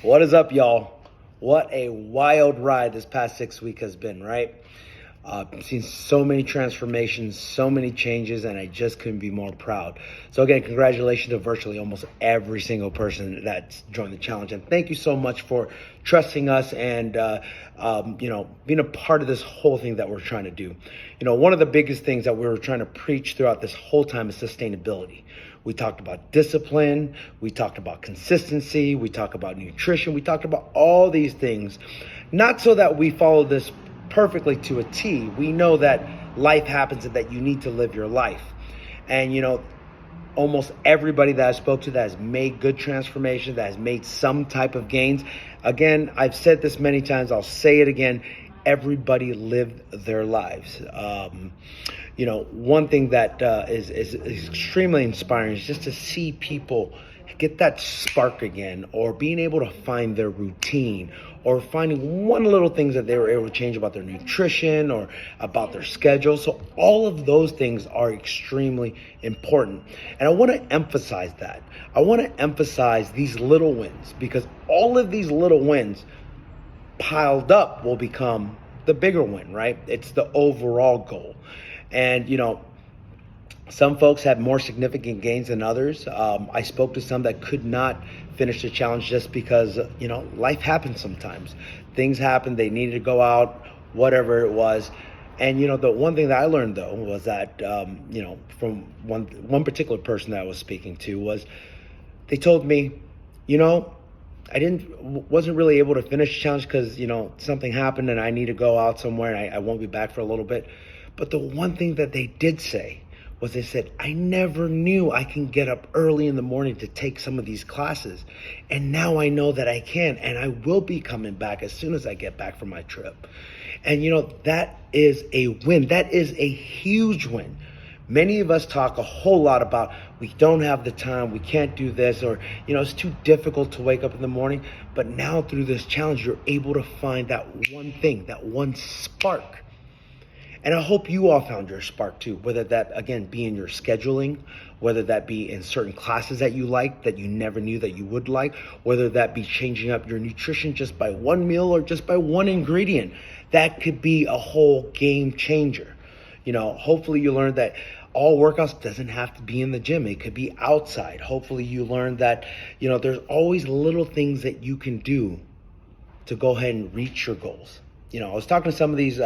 What is up, y'all? What a wild ride this past 6 weeks has been, right? I've seen so many transformations, so many changes, and I just couldn't be more proud. So again, congratulations to virtually almost every single person that's joined the challenge. And thank you so much for trusting us and, being a part of this whole thing that we're trying to do. One of the biggest things that we were trying to preach throughout this whole time is sustainability. We talked about discipline, we talked about consistency, we talked about nutrition, we talked about all these things, not so that we follow this perfectly to a T. We know that life happens and that you need to live your life. And almost everybody that I spoke to that has made good transformation, that has made some type of gains. Again, I've said this many times, I'll say it again. Everybody lived their lives. One thing that is extremely inspiring is just to see people get that spark again, or being able to find their routine, or finding one little things that they were able to change about their nutrition or about their schedule. So all of those things are extremely important. And I want to emphasize that. I want to emphasize these little wins, because all of these little wins piled up will become the bigger win, right? It's the overall goal. And, some folks had more significant gains than others. I spoke to some that could not finish the challenge just because, life happens sometimes. Things happen, they needed to go out, whatever it was. And, the one thing that I learned, though, was that, from one particular person that I was speaking to, was they told me, I wasn't really able to finish the challenge because, something happened and I need to go out somewhere and I won't be back for a little bit. But the one thing that they did say was, they said, I never knew I can get up early in the morning to take some of these classes. And now I know that I can, and I will be coming back as soon as I get back from my trip. And that is a win. That is a huge win. Many of us talk a whole lot about we don't have the time, we can't do this, or, it's too difficult to wake up in the morning. But now through this challenge, you're able to find that one thing, that one spark. And I hope you all found your spark too, whether that, again, be in your scheduling, whether that be in certain classes that you like that you never knew that you would like, whether that be changing up your nutrition just by one meal or just by one ingredient. That could be a whole game changer. Hopefully you learned that all workouts doesn't have to be in the gym. It could be outside. Hopefully you learned that, there's always little things that you can do to go ahead and reach your goals. I was talking to some of these,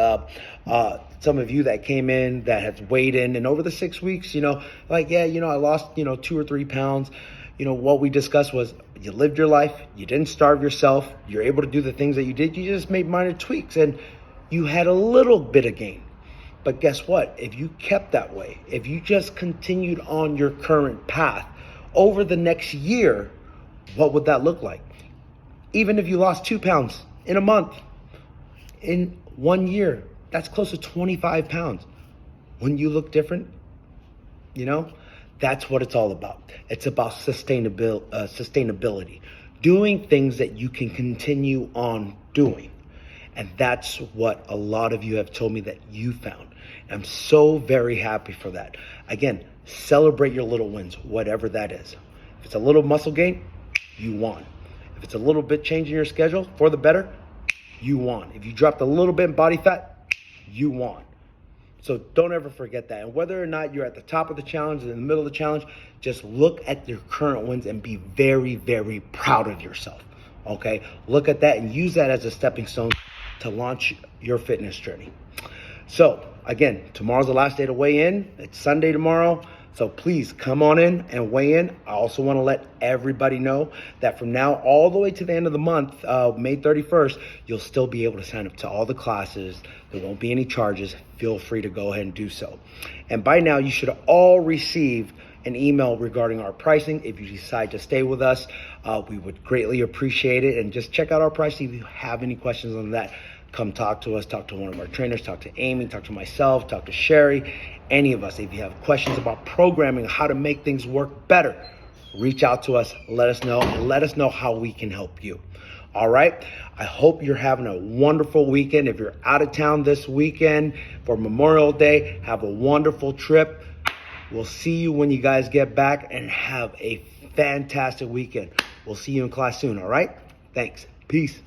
some of you that came in that has weighed in, and over the 6 weeks, I lost, 2 or 3 pounds. What we discussed was you lived your life, you didn't starve yourself, you're able to do the things that you did, you just made minor tweaks, and you had a little bit of gain. But guess what? If you kept that way, if you just continued on your current path over the next year, what would that look like? Even if you lost 2 pounds in a month, in 1 year, that's close to 25 pounds. Wouldn't you look different? That's what it's all about. It's about sustainability, doing things that you can continue on doing. And that's what a lot of you have told me that you found. I'm so very happy for that. Again, celebrate your little wins, whatever that is. If it's a little muscle gain, you won. If it's a little bit change in your schedule for the better, you won. If you dropped a little bit in body fat, you won. So don't ever forget that. And whether or not you're at the top of the challenge or in the middle of the challenge, just look at your current wins and be very, very proud of yourself. Okay? Look at that and use that as a stepping stone to launch your fitness journey. So again, tomorrow's the last day to weigh in. It's Sunday tomorrow. So please come on in and weigh in. I also want to let everybody know that from now all the way to the end of the month, May 31st, you'll still be able to sign up to all the classes. There won't be any charges. Feel free to go ahead and do so. And by now, you should all receive an email regarding our pricing. If you decide to stay with us, we would greatly appreciate it. And just check out our pricing. If you have any questions on that, come talk to us, talk to one of our trainers, talk to Amy, talk to myself, talk to Sherry, any of us. If you have questions about programming, how to make things work better, reach out to us, let us know, and let us know how we can help you. All right. I hope you're having a wonderful weekend. If you're out of town this weekend for Memorial Day, have a wonderful trip. We'll see you when you guys get back, and have a fantastic weekend. We'll see you in class soon. All right. Thanks. Peace.